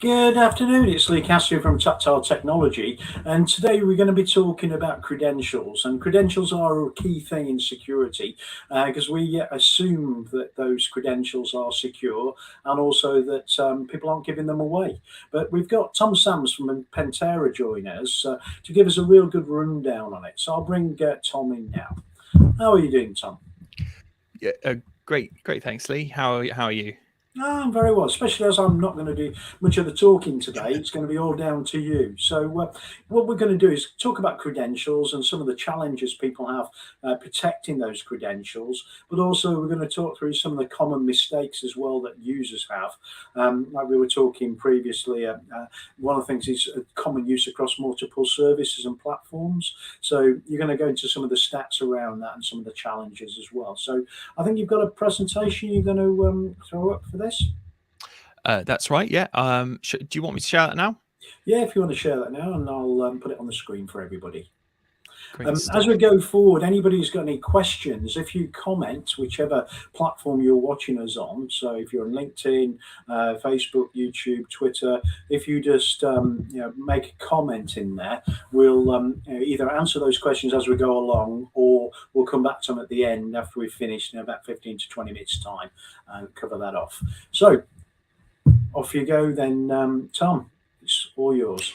Good afternoon, it's Lee Cassidy from Tactile Technology, and today we're going to be talking about credentials. And credentials are a key thing in security because we assume that those credentials are secure and also that people aren't giving them away. But we've got Tom Sams from Pentera joining us to give us a real good rundown on it. So I'll bring Tom in now. How are you doing, Tom? Yeah, great. Thanks, Lee. How are you? Ah, I'm very well, especially as I'm not going to do much of the talking today. It's going to be all down to you. So, what we're going to do is talk about credentials and some of the challenges people have protecting those credentials, but also we're going to talk through some of the common mistakes as well that users have. Like we were talking previously, one of the things is common use across multiple services and platforms. So, you're going to go into some of the stats around that and some of the challenges as well. So, I think you've got a presentation you're going to throw up for this. That's right. Yeah. Do you want me to share that now? Yeah, if you want to share that now, and I'll put it on the screen for everybody. Great As we stuff. go forward, anybody who's got any questions, if you comment, whichever platform you're watching us on, so if you're on LinkedIn, Facebook, YouTube, Twitter, if you just make a comment in there, we'll either answer those questions as we go along, or we'll come back to them at the end after we've finished in about 15 to 20 minutes time and cover that off. So off you go then, Tom. It's all yours.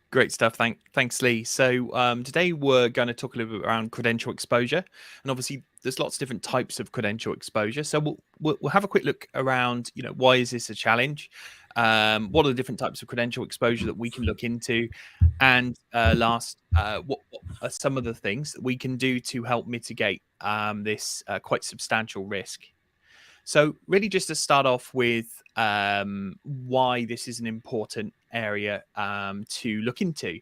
Great stuff. Thanks, Lee. So today we're going to talk a little bit around credential exposure, and obviously there's lots of different types of credential exposure. So we'll have a quick look around. Why is this a challenge? What are the different types of credential exposure that we can look into? And last, what are some of the things that we can do to help mitigate this quite substantial risk? So really just to start off with why this is an important area to look into.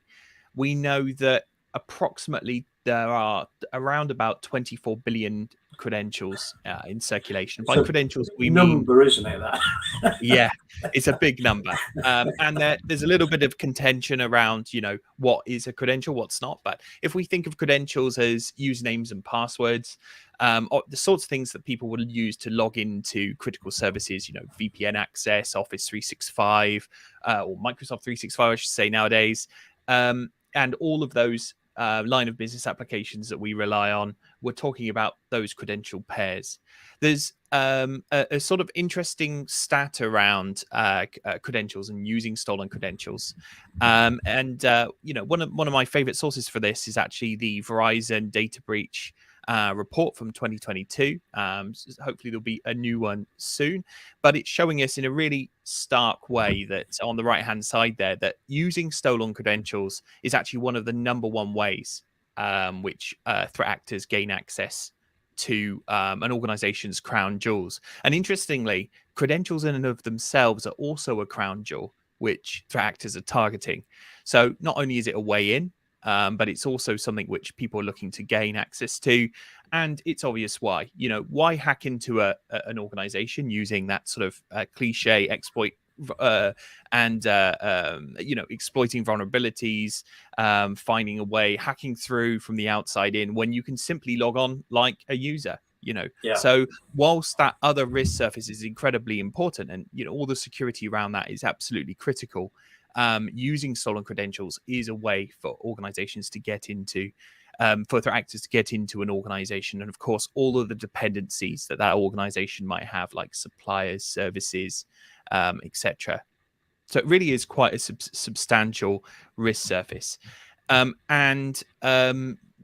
We know that approximately there are around about 24 billion credentials in circulation. It's By a credentials, we mean, number, isn't it? That. yeah, it's a big number. And there's a little bit of contention around, what is a credential, what's not. But if we think of credentials as usernames and passwords, or the sorts of things that people will use to log into critical services, VPN access, Office 365, or Microsoft 365, I should say nowadays, and all of those line of business applications that we rely on, we're talking about those credential pairs. There's a sort of interesting stat around credentials and using stolen credentials, one of my favorite sources for this is actually the Verizon data breach report from 2022. Hopefully there'll be a new one soon, but it's showing us in a really stark way that on the right hand side there, that using stolen credentials is actually one of the number one ways which threat actors gain access to an organization's crown jewels. And interestingly, credentials in and of themselves are also a crown jewel which threat actors are targeting. So not only is it a way in, but it's also something which people are looking to gain access to. And it's obvious why. Why hack into an organization using that sort of cliche exploit exploiting vulnerabilities, finding a way, hacking through from the outside in, when you can simply log on like a user. Yeah. So whilst that other risk surface is incredibly important, and all the security around that is absolutely critical, using stolen credentials is a way for organizations to get into, for threat actors to get into an organization. And of course, all of the dependencies that organization might have, like suppliers, services, etc. So it really is quite a substantial risk surface.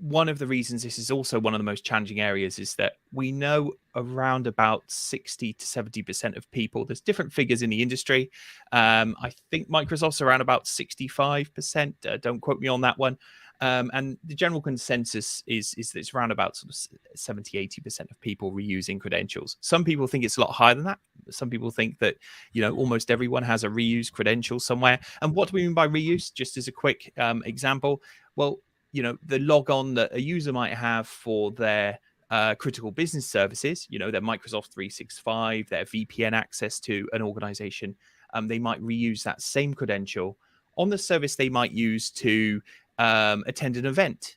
One of the reasons this is also one of the most challenging areas is that we know around about 60 to 70% of people, there's different figures in the industry. I think Microsoft's around about 65%. Don't quote me on that one. And the general consensus is that it's around about sort of 70, 80% of people reusing credentials. Some people think it's a lot higher than that. Some people think that, almost everyone has a reused credential somewhere. And what do we mean by reuse? Just as a quick example, well, the logon that a user might have for their critical business services, their Microsoft 365, their VPN access to an organization, they might reuse that same credential on the service they might use to attend an event,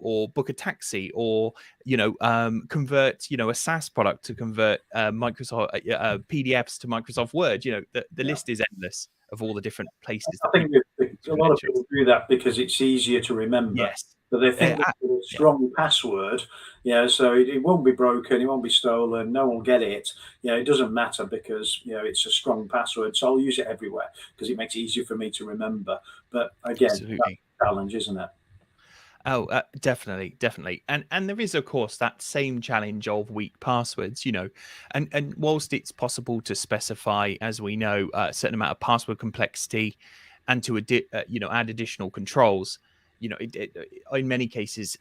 or book a taxi, or, convert, a SaaS product to convert Microsoft PDFs to Microsoft Word. The Yeah. list is endless of all the different places I that think people use a lot of credentials. people do that because it's easier to remember. Yes. But they think that with a Yeah. strong password, so it won't be broken, it won't be stolen, no one will get it. It doesn't matter because it's a strong password, so I'll use it everywhere because it makes it easier for me to remember. But again, that's Absolutely. a challenge, isn't it? Oh, definitely, and there is, of course, that same challenge of weak passwords, and whilst it's possible to specify, as we know, a certain amount of password complexity, and to add additional controls, in many cases,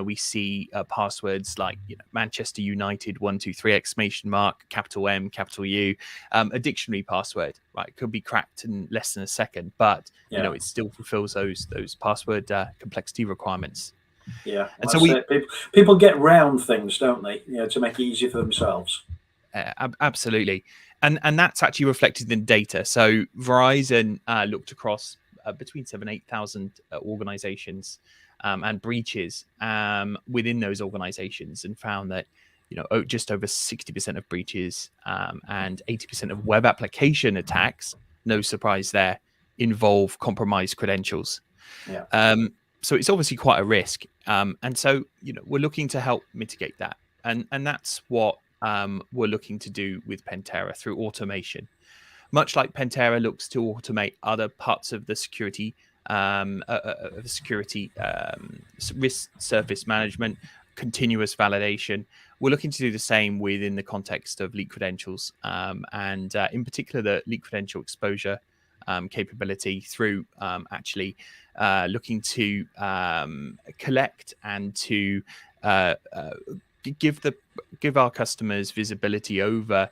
we see passwords like Manchester United 123 exclamation mark capital M capital U, a dictionary password, right? It could be cracked in less than a second, but Yeah, it still fulfills those password complexity requirements. yeah. And Well, so that's we it. People get round things, don't they? To make it easier for themselves. absolutely, and that's actually reflected in data. So Verizon looked across between 7,000 8,000 organizations and breaches within those organizations, and found that just over 60% of breaches and 80% of web application attacks, no surprise there, involve compromised credentials. Yeah. So it's obviously quite a risk, and so we're looking to help mitigate that, and that's what we're looking to do with Pentera through automation. Much like Pentera looks to automate other parts of the security risk surface management, continuous validation, we're looking to do the same within the context of leak credentials, and in particular the leak credential exposure capability through actually looking to collect and to uh, uh, give our customers visibility over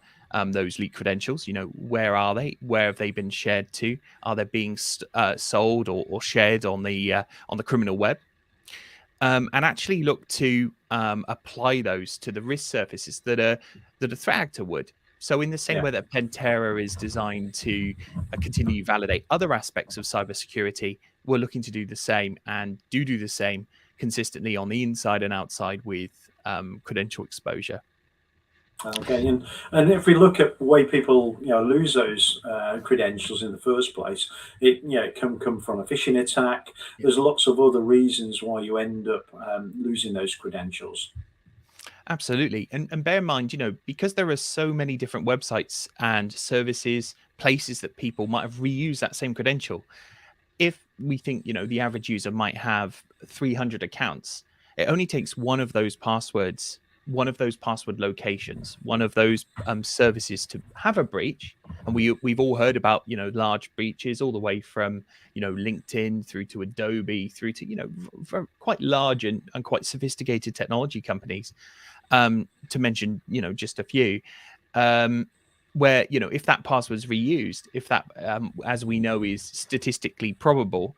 those leak credentials. Where are they? Where have they been shared to? Are they being sold or shared on the criminal web? And actually look to apply those to the risk surfaces that a threat actor would. So in the same Yeah. way that Pentera is designed to continue to validate other aspects of cybersecurity, we're looking to do the same and do the same consistently on the inside and outside with credential exposure. Okay, and if we look at the way people lose those credentials in the first place, it can come from a phishing attack. There's lots of other reasons why you end up losing those credentials. Absolutely. And bear in mind, because there are so many different websites and services, places that people might have reused that same credential. If we think, the average user might have 300 accounts, it only takes one of those passwords, one of those password locations, one of those services to have a breach. And we've all heard about, large breaches all the way from, LinkedIn through to Adobe, through to, quite large and quite sophisticated technology companies, to mention, just a few, where, if that password is reused, if that, as we know, is statistically probable,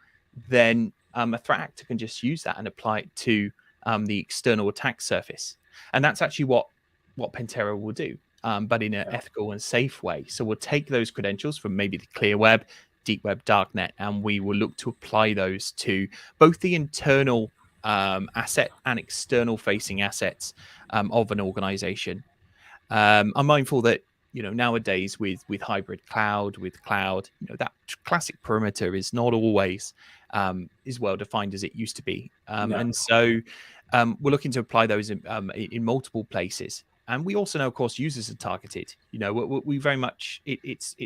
then a threat actor can just use that and apply it to the external attack surface. And that's actually what Pentera will do, but in an Yeah, ethical and safe way. So we'll take those credentials from maybe the clear web, deep web, darknet, and we will look to apply those to both the internal asset and external facing assets of an organization. I'm mindful that nowadays with hybrid cloud, with cloud, that classic perimeter is not always as well defined as it used to be, yeah, and so we're looking to apply those in multiple places. And we also know, of course, users are targeted. We very much it's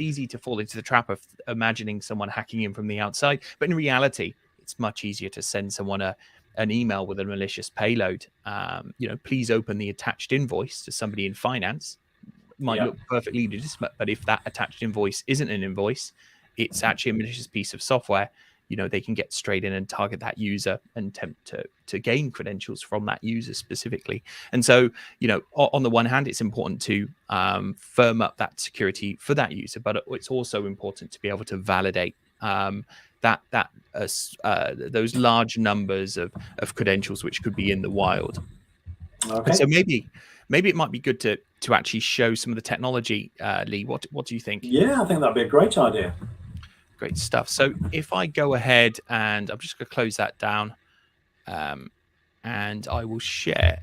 easy to fall into the trap of imagining someone hacking in from the outside, but in reality, it's much easier to send someone an email with a malicious payload. Please open the attached invoice to somebody in finance. Might yeah. look perfectly legitimate, but if that attached invoice isn't an invoice, it's actually a malicious piece of software. They can get straight in and target that user and attempt to gain credentials from that user specifically. And so, on the one hand, it's important to firm up that security for that user, but it's also important to be able to validate those large numbers of credentials which could be in the wild. And Okay. so maybe it might be good to actually show some of the technology, Lee. What do you think? Yeah, I think that'd be a great idea. Great stuff. So if I go ahead and I'm just going to close that down, um, and I will share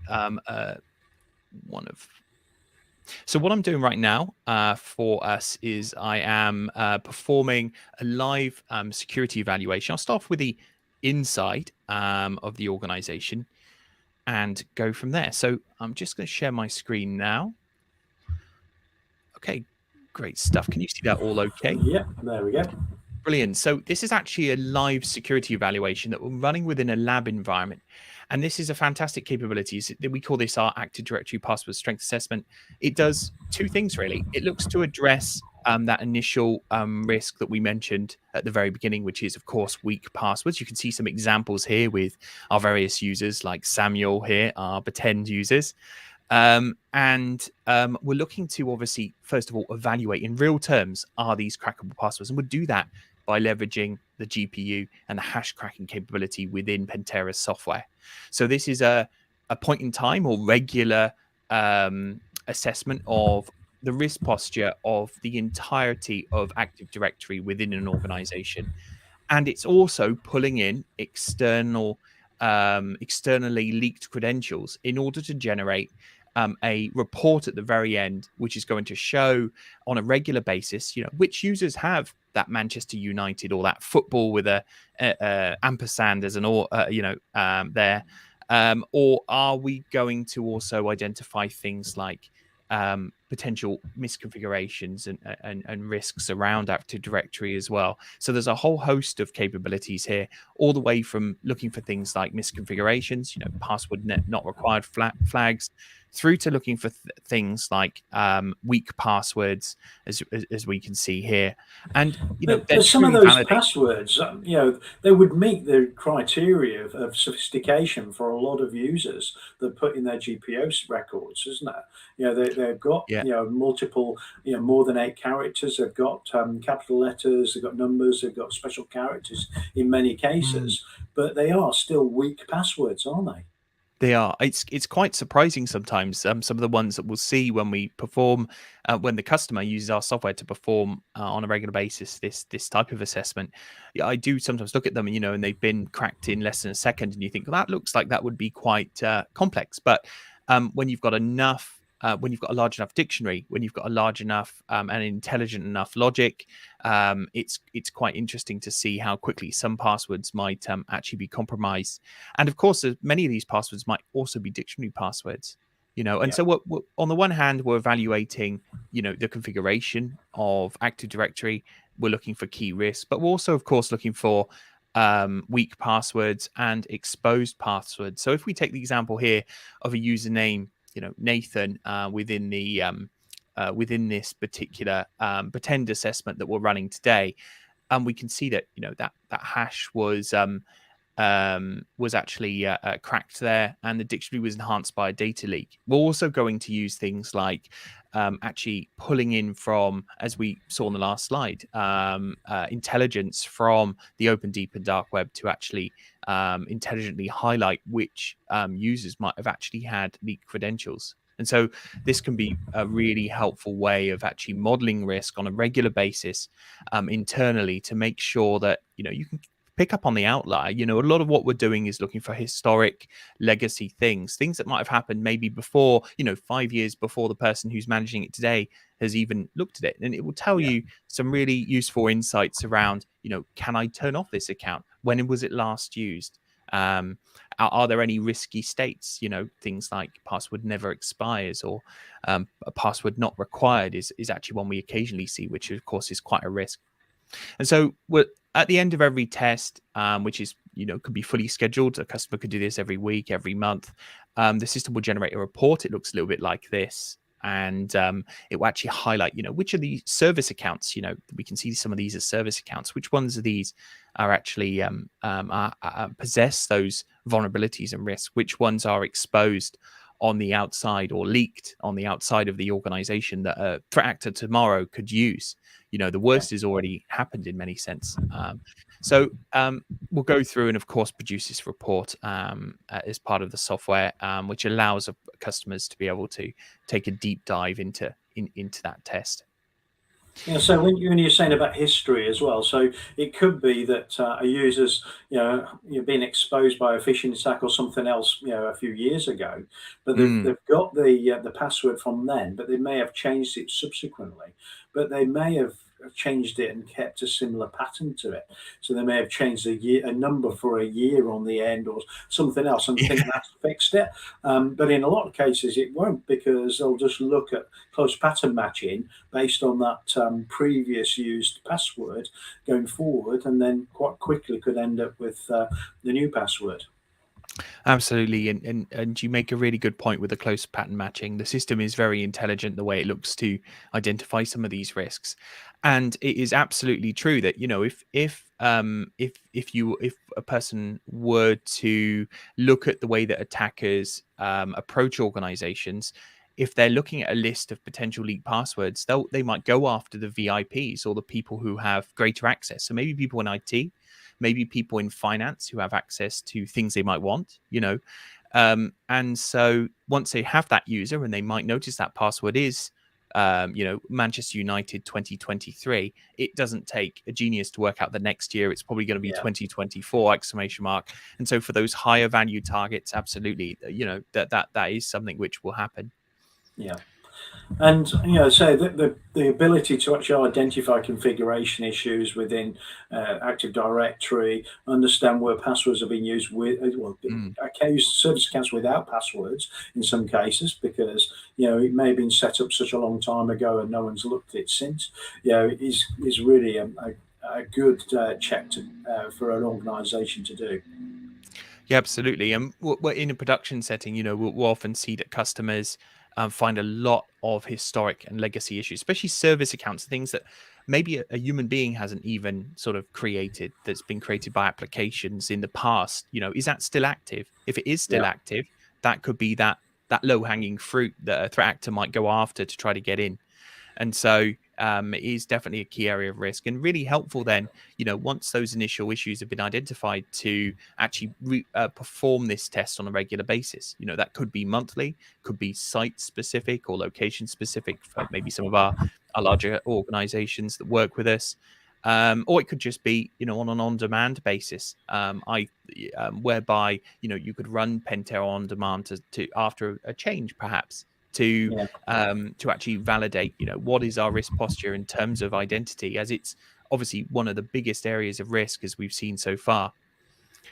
one of So what I'm doing right now for us is I am performing a live security evaluation. I'll start off with the inside of the organization and go from there. So I'm just going to share my screen now. Okay, great stuff. Can you see that all okay? Yep, there we go. Brilliant. So this is actually a live security evaluation that we're running within a lab environment. And this is a fantastic capability. We call this our Active Directory Password Strength Assessment. It does two things, really. It looks to address that initial risk that we mentioned at the very beginning, which is, of course, weak passwords. You can see some examples here with our various users, like Samuel here, our pretend users. We're looking to obviously, first of all, evaluate in real terms, are these crackable passwords? And we'll do that by leveraging the GPU and the hash cracking capability within Pentera's software. So this is a point in time or regular assessment of the risk posture of the entirety of Active Directory within an organization. And it's also pulling in externally leaked credentials in order to generate a report at the very end, which is going to show on a regular basis, which users have that Manchester United or that football with a ampersand as an there, or are we going to also identify things like potential misconfigurations and risks around Active Directory as well. So there's a whole host of capabilities here, all the way from looking for things like misconfigurations, password not required flags, through to looking for things like weak passwords, as we can see here, and they're But some of truly those validated. passwords, they would meet the criteria of sophistication for a lot of users that put in their GPO records, isn't it? They've got Yeah. multiple, more than 8 characters. They've got capital letters. They've got numbers. They've got special characters in many Mm. cases, but they are still weak passwords, aren't they? They are. It's quite surprising sometimes. Some of the ones that we'll see when we perform, when the customer uses our software to perform on a regular basis this type of assessment. Yeah, I do sometimes look at them, and they've been cracked in less than a second, and you think, well, that looks like that would be quite complex. But when you've got enough. When you've got a large enough dictionary, when you've got a large enough and intelligent enough logic, it's quite interesting to see how quickly some passwords might actually be compromised. And of course, many of these passwords might also be dictionary passwords, And Yeah. so, we're, on the one hand, we're evaluating, the configuration of Active Directory. We're looking for key risks, but we're also, of course, looking for weak passwords and exposed passwords. So, if we take the example here of a username, Nathan, within this particular pretend assessment that we're running today, and we can see that that hash was actually cracked there, and the dictionary was enhanced by a data leak. We're also going to use things like actually pulling in from, as we saw on the last slide, intelligence from the open, deep, and dark web to actually intelligently highlight which users might have actually had leaked credentials. And so this can be a really helpful way of actually modeling risk on a regular basis internally to make sure that you can pick up on the outlier. A lot of what we're doing is looking for historic legacy things that might have happened maybe before, 5 years before the person who's managing it today has even looked at it. And it will tell Yeah. you some really useful insights around, can I turn off this account? When was it last used? Are there any risky states? Things like password never expires, or a password not required is actually one we occasionally see, which of course is quite a risk. And so we're at the end of every test, which is, could be fully scheduled. A customer could do this every week, every month. The system will generate a report. It looks a little bit like this. And it will actually highlight, which of the service accounts, we can see some of these as service accounts. Which ones of these are actually possess those vulnerabilities and risks? Which ones are exposed on the outside or leaked on the outside of the organization that a threat actor tomorrow could use? The Yeah. worst has already happened in many sense. So we'll go through and, of course, produce this report as part of the software, which allows customers to be able to take a deep dive into that test. Yeah, so when you're saying about history as well, so it could be that a user's, you're being exposed by a phishing attack or something else, a few years ago, but Mm, they've got the password from then, but they may have changed it subsequently, but they may have changed it and kept a similar pattern to it. So they may have changed a number for a year on the end or something else, and think yeah, that's fixed it. But in a lot of cases, it won't, because they'll just look at close pattern matching based on that previous used password going forward, and then quite quickly could end up with the new password. absolutely. And you make a really good point with the close pattern matching. The system is very intelligent the way it looks to identify some of these risks. And it is absolutely true that, if a person were to look at the way that attackers approach organizations, if they're looking at a list of potential leaked passwords, they might go after the VIPs or the people who have greater access. So maybe people in IT, maybe people in finance who have access to things they might want, and so once they have that user and they might notice that password is, Manchester United 2023, it doesn't take a genius to work out the next year it's probably going to be Yeah, 2024 exclamation mark. And so for those higher value targets, absolutely, that is something which will happen. yeah. And so the ability to actually identify configuration issues within Active Directory, understand where passwords are being used with, well, Mm. I can use service accounts without passwords in some cases, because it may have been set up such a long time ago and no one's looked at it since. Is really a good check for an organisation to do. Yeah, absolutely. And in a production setting, we'll often see that customers find a lot of historic and legacy issues, especially service accounts, things that maybe a human being hasn't even sort of created, that's been created by applications in the past. Is that still active? If it is still Yeah, active, that could be that low hanging fruit that a threat actor might go after to try to get in. And so it is definitely a key area of risk, and really helpful then, once those initial issues have been identified, to actually perform this test on a regular basis. That could be monthly, could be site specific or location specific for maybe some of our larger organizations that work with us. Or it could just be, on an on-demand basis, whereby you could run Pentera on demand to after a change, perhaps, to yeah, actually validate, what is our risk posture in terms of identity, as it's obviously one of the biggest areas of risk as we've seen so far.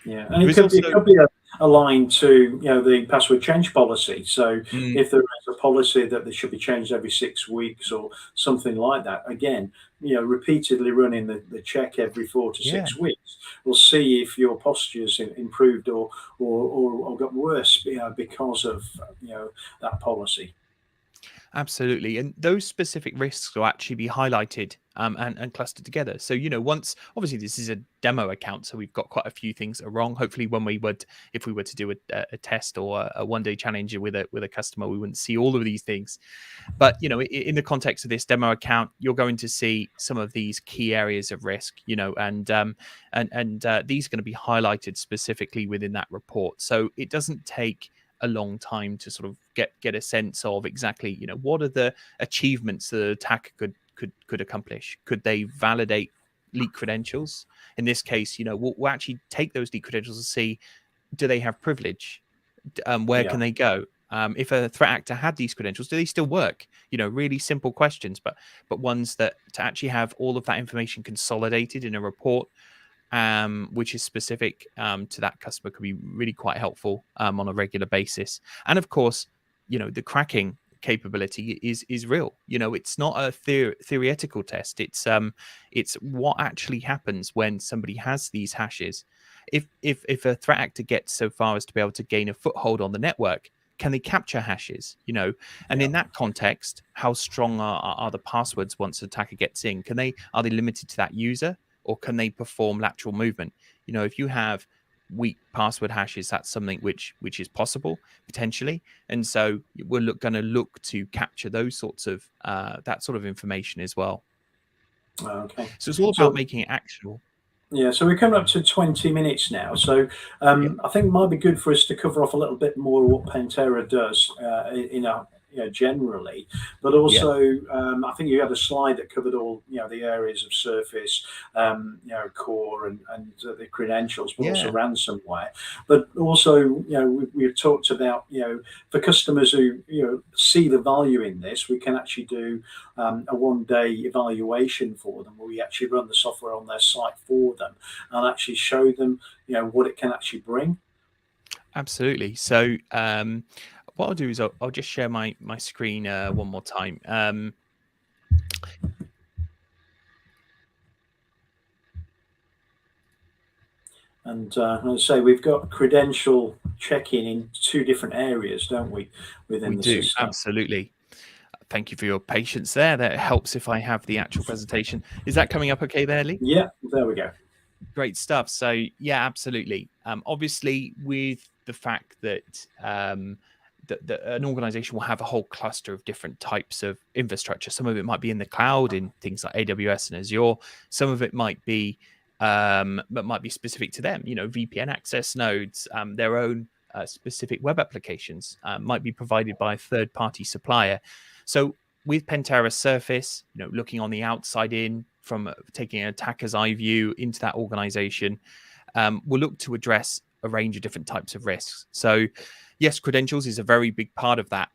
yeah. And There is it also could be aligned to the password change policy. So mm, if there is a policy that they should be changed every 6 weeks or something like that, again, repeatedly running the check every four to yeah. six weeks, will see if your posture's improved or got worse, because of that policy. Absolutely. And those specific risks will actually be highlighted and clustered together. So, once obviously this is a demo account, so we've got quite a few things that are wrong. Hopefully, if we were to do a test or a 1 day challenge with a customer, we wouldn't see all of these things. But, in the context of this demo account, you're going to see some of these key areas of risk, and these are going to be highlighted specifically within that report. So it doesn't take a long time to sort of get a sense of exactly, what are the achievements that an attacker could accomplish. Could they validate leak credentials? In this case, we'll actually take those leak credentials and see, do they have privilege? Where Yeah, can they go? If a threat actor had these credentials, do they still work? Really simple questions, but ones that to actually have all of that information consolidated in a report, which is specific to that customer, could be really quite helpful on a regular basis. And of course, the cracking capability is real. It's not a theoretical test. It's what actually happens when somebody has these hashes. If a threat actor gets so far as to be able to gain a foothold on the network, can they capture hashes? And yeah, in that context, how strong are the passwords once an attacker gets in? Are they limited to that user, or can they perform lateral movement? If you have weak password hashes, that's something which is possible potentially. And so we're going to look to capture those sorts of that sort of information as well. okay. So it's all about So making it actionable. yeah, so we're coming up to 20 minutes now. So Yeah. I think it might be good for us to cover off a little bit more what Pantera does in generally, but also I think you had a slide that covered all the areas of surface, core and the credentials, but also ransomware. But also, we've talked about, for customers who see the value in this, we can actually do a one-day evaluation for them, where we actually run the software on their site for them and actually show them, what it can actually bring. Absolutely. So what I'll do is I'll just share my screen one more time. And as I say, we've got credential checking in two different areas, don't we, within the system? Absolutely. Thank you for your patience there. That helps if I have the actual presentation. Is that coming up okay there, Lee? Yeah, there we go. Great stuff. So yeah, absolutely. Obviously, with the fact that that an organization will have a whole cluster of different types of infrastructure. Some of it might be in the cloud in things like AWS and Azure. Some of it might be but might be specific to them. VPN access nodes, their own specific web applications might be provided by a third-party supplier. So with Pentera Surface, looking on the outside in from taking an attacker's eye view into that organization, we'll look to address a range of different types of risks. So yes, credentials is a very big part of that.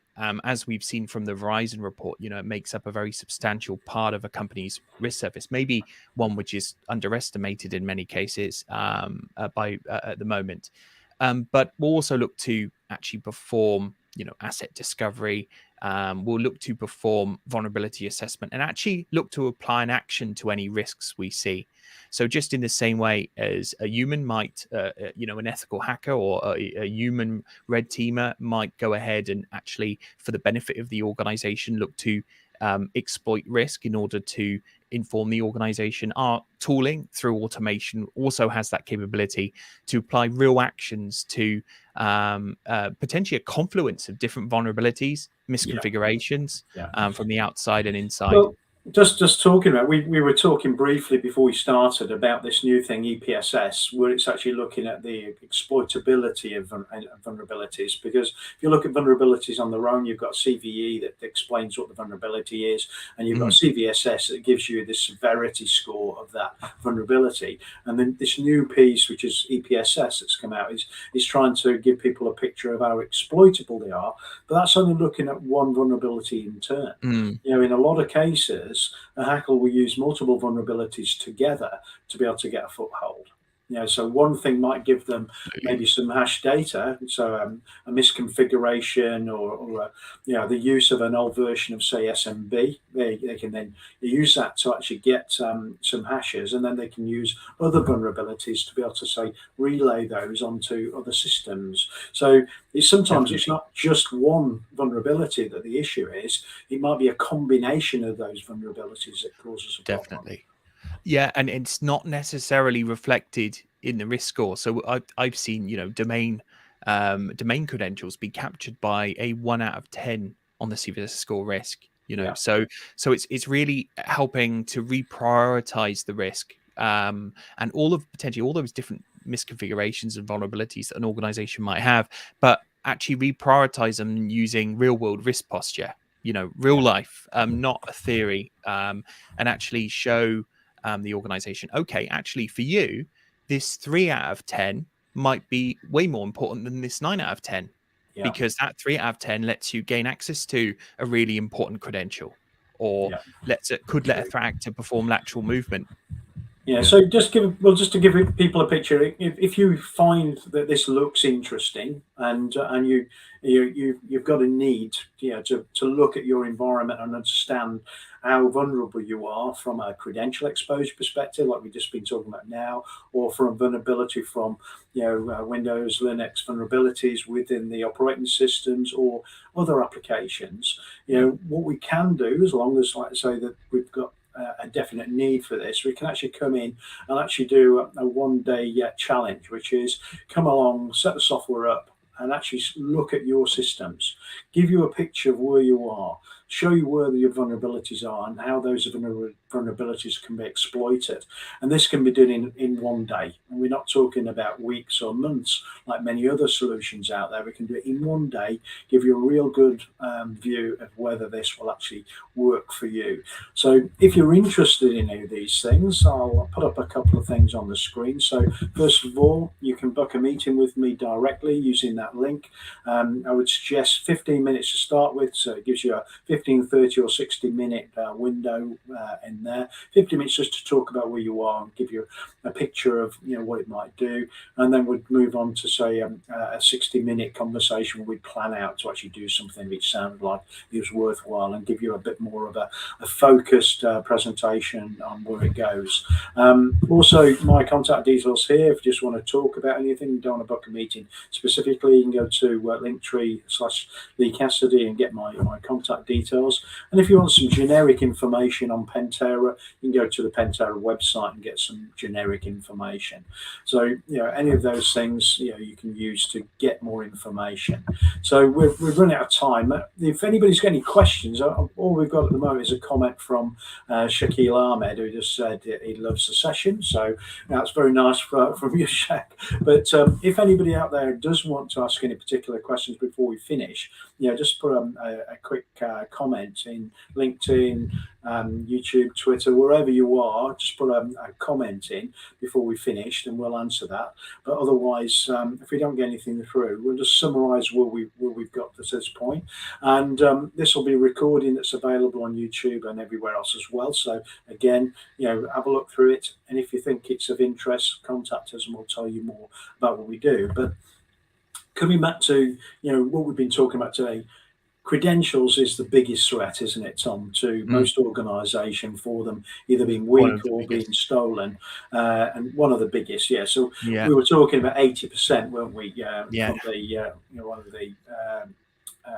As we've seen from the Verizon report, it makes up a very substantial part of a company's risk surface, maybe one which is underestimated in many cases by at the moment. But we'll also look to actually perform, asset discovery. We'll look to perform vulnerability assessment and actually look to apply an action to any risks we see. So just in the same way as a human might, an ethical hacker or a human red teamer might go ahead and actually, for the benefit of the organization, look to exploit risk in order to inform the organization. Our tooling through automation also has that capability to apply real actions to potentially a confluence of different vulnerabilities, misconfigurations from the outside and inside. Well, just talking about, we were talking briefly before we started about this new thing, EPSS, where it's actually looking at the exploitability of vulnerabilities. Because if you look at vulnerabilities on their own, you've got CVE that explains what the vulnerability is, and you've got CVSS that gives you the severity score of that vulnerability. And then this new piece, which is EPSS, that's come out, is trying to give people a picture of how exploitable they are. But that's only looking at one vulnerability in turn. In a lot of cases, a hacker will use multiple vulnerabilities together to be able to get a foothold. So one thing might give them maybe some hash data, so a misconfiguration or the use of an old version of, say, SMB. They can then use that to actually get some hashes, and then they can use other vulnerabilities to be able to, say, relay those onto other systems. So sometimes it's not just one vulnerability that the issue is. It might be a combination of those vulnerabilities that causes a problem. Yeah, and it's not necessarily reflected in the risk score. So I've seen, domain credentials be captured by a 1 out of 10 on the CVS score risk. So it's really helping to reprioritize the risk, and potentially all those different misconfigurations and vulnerabilities that an organization might have, but actually reprioritize them using real world risk posture. Real life, not a theory, and actually show the organization, okay, actually for you, this 3 out of 10 might be way more important than this 9 out of 10, because that 3 out of 10 lets you gain access to a really important credential, or could let a threat actor perform lateral movement. So just to give people a picture, if you find that this looks interesting and you've got a need to look at your environment and understand how vulnerable you are from a credential exposure perspective, like we've just been talking about now, or from vulnerability from Windows, Linux vulnerabilities within the operating systems or other applications, what we can do, as long as, like I say, that we've got a definite need for this, we can actually come in and actually do a one-day challenge, which is come along, set the software up, and actually look at your systems give you a picture of where you are, show you where your vulnerabilities are and how those vulnerabilities can be exploited. And this can be done in one day. And we're not talking about weeks or months like many other solutions out there. We can do it in one day, give you a real good view of whether this will actually work for you. So if you're interested in any of these things, I'll put up a couple of things on the screen. So first of all, you can book a meeting with me directly using that link. I would suggest 15 minutes to start with, so it gives you a 15, 30 or 60 minute window in there. 50 minutes just to talk about where you are and give you a picture of what it might do, and then we'd move on to say a 60-minute conversation where we plan out to actually do something which sounded like it was worthwhile and give you a bit more of a focused presentation on where it goes. Also, my contact details here. If you just want to talk about anything, you don't want to book a meeting specifically, you can go to Linktree/Lee Cassidy and get my contact details. And if you want some generic information on Pentera, you can go to the Pentera website and get some generic information. So any of those things you can use to get more information. So we've run out of time. If anybody's got any questions, all we've got at the moment is a comment from Shakil Ahmed, who just said he loves the session. So that's very nice from you, Shaq. But if anybody out there does want to ask any particular questions before we finish, just put a quick comment in LinkedIn, YouTube, Twitter, wherever you are. Just put a comment in before we finished, and we'll answer that. But otherwise, if we don't get anything through, we'll just summarise where we've got to this point. And this will be a recording that's available on YouTube and everywhere else as well. So again, have a look through it, and if you think it's of interest, contact us and we'll tell you more about what we do. But coming back to what we've been talking about today, credentials is the biggest threat, isn't it, Tom, to most organisations, for them either being weak or being stolen, and one of the biggest. So we were talking about 80%, weren't we? From the one of the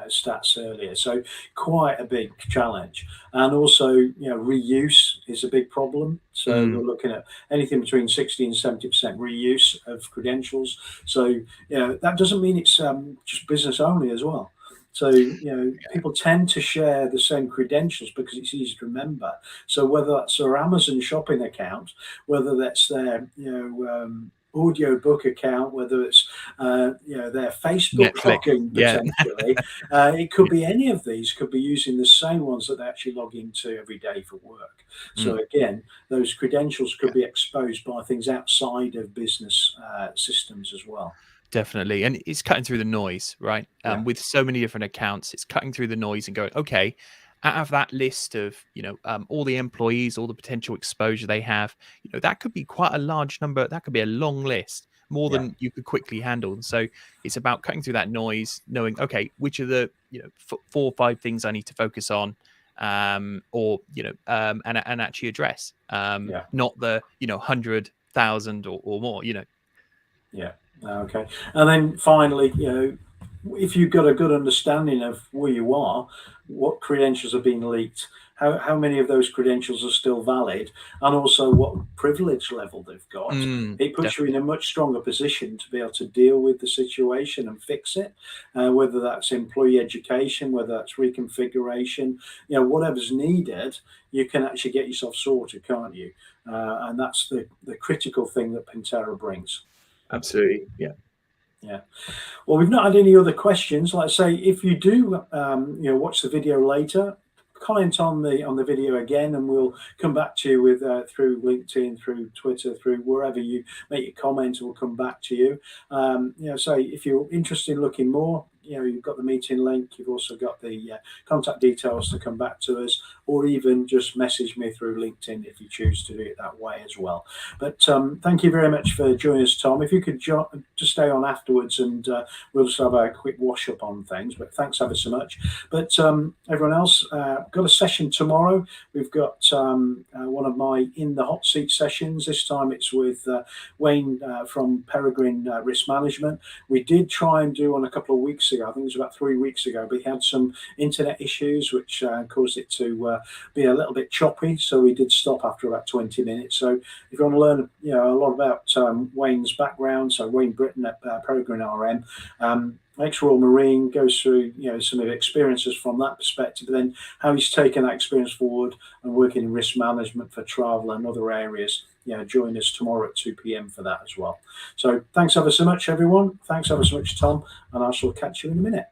stats earlier. So quite a big challenge, and also reuse is a big problem. So we're looking at anything between 60 and 70% reuse of credentials. So that doesn't mean it's just business only as well. So people tend to share the same credentials because it's easy to remember. So whether that's their Amazon shopping account, whether that's their audio book account, whether it's their Facebook login potentially, it could be any of these. Could be using the same ones that they actually log into every day for work. So again, those credentials could be exposed by things outside of business systems as well. Definitely. And it's cutting through the noise, right? With so many different accounts, it's cutting through the noise and going, okay, out of that list of, all the employees, all the potential exposure they have, that could be quite a large number. That could be a long list, more than you could quickly handle. And so it's about cutting through that noise, knowing, okay, which are the, 4 or 5 things I need to focus on, and actually address, not the, 100,000 or more, Yeah. Okay. And then finally, if you've got a good understanding of where you are, what credentials are being leaked, how many of those credentials are still valid, and also what privilege level they've got, it puts you in a much stronger position to be able to deal with the situation and fix it, whether that's employee education, whether that's reconfiguration, whatever's needed, you can actually get yourself sorted, can't you? And that's the critical thing that Pentera brings. Absolutely. Yeah. Well, we've not had any other questions. Like I say, if you do, watch the video later, comment on the video again, and we'll come back to you with through LinkedIn, through Twitter, through wherever you make your comments. We'll come back to you. Say if you're interested in looking more, you've got the meeting link. You've also got the contact details to come back to us, or even just message me through LinkedIn if you choose to do it that way as well. But thank you very much for joining us, Tom. If you could just stay on afterwards, and we'll just have a quick wash up on things. But thanks ever so much. But everyone else, got a session tomorrow. We've got one of my in the hot seat sessions. This time it's with Wayne from Peregrine Risk Management. We did try and do one a couple of weeks ago ago. I think it was about 3 weeks ago. But he had some internet issues which caused it to be a little bit choppy. So we did stop after about 20 minutes. So if you want to learn, a lot about Wayne's background, so Wayne Britton at Program RM. Ex-Royal Marine, goes through some of the experiences from that perspective, but then how he's taken that experience forward and working in risk management for travel and other areas. Join us tomorrow at 2 p.m. for that as well. So thanks ever so much, everyone. Thanks ever so much, Tom, and I shall catch you in a minute.